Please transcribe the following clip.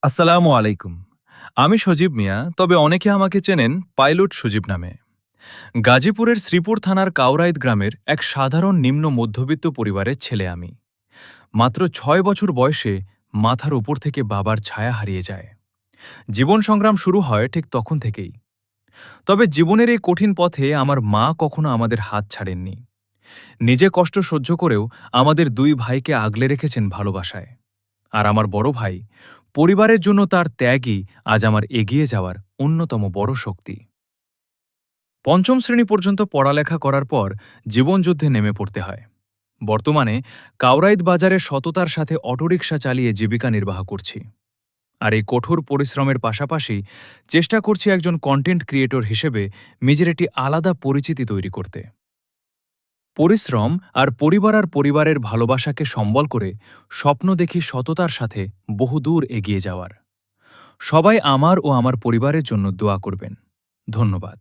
আসসালামু আলাইকুম। আমি সজীব মিয়া, তবে অনেকে আমাকে চেনেন পাইলট সজীব নামে। গাজীপুরের শ্রীপুর থানার কাউরাইদ গ্রামের এক সাধারণ নিম্ন মধ্যবিত্ত পরিবারের ছেলে আমি। মাত্র ৬ বছর বয়সে মাথার উপর থেকে বাবার ছায়া হারিয়ে যায়। জীবন সংগ্রাম শুরু হয় ঠিক তখন থেকেই। তবে জীবনের এই কঠিন পথে আমার মা কখনো আমাদের হাত ছাড়েননি। নিজে কষ্ট সহ্য করেও আমাদের দুই ভাইকে আগলে রেখেছেন ভালোবাসায়। আর আমার বড় ভাই, পরিবারের জন্য তার ত্যাগই আজ আমার এগিয়ে যাওয়ার অন্যতম বড় শক্তি। পঞ্চম শ্রেণী পর্যন্ত পড়ালেখা করার পর জীবনযুদ্ধে নেমে পড়তে হয়। বর্তমানে কাউরাইদ বাজারে সততার সাথে অটোরিকশা চালিয়ে জীবিকা নির্বাহ করছি। আর এই কঠোর পরিশ্রমের পাশাপাশি চেষ্টা করছি একজন কন্টেন্ট ক্রিয়েটর হিসেবে নিজের একটি আলাদা পরিচিতি তৈরি করতে। পরিশ্রম আর পরিবারের ভালোবাসাকে সম্বল করে স্বপ্ন দেখি সততার সাথে বহুদূর এগিয়ে যাওয়ার। সবাই আমার ও আমার পরিবারের জন্য দোয়া করবেন। ধন্যবাদ।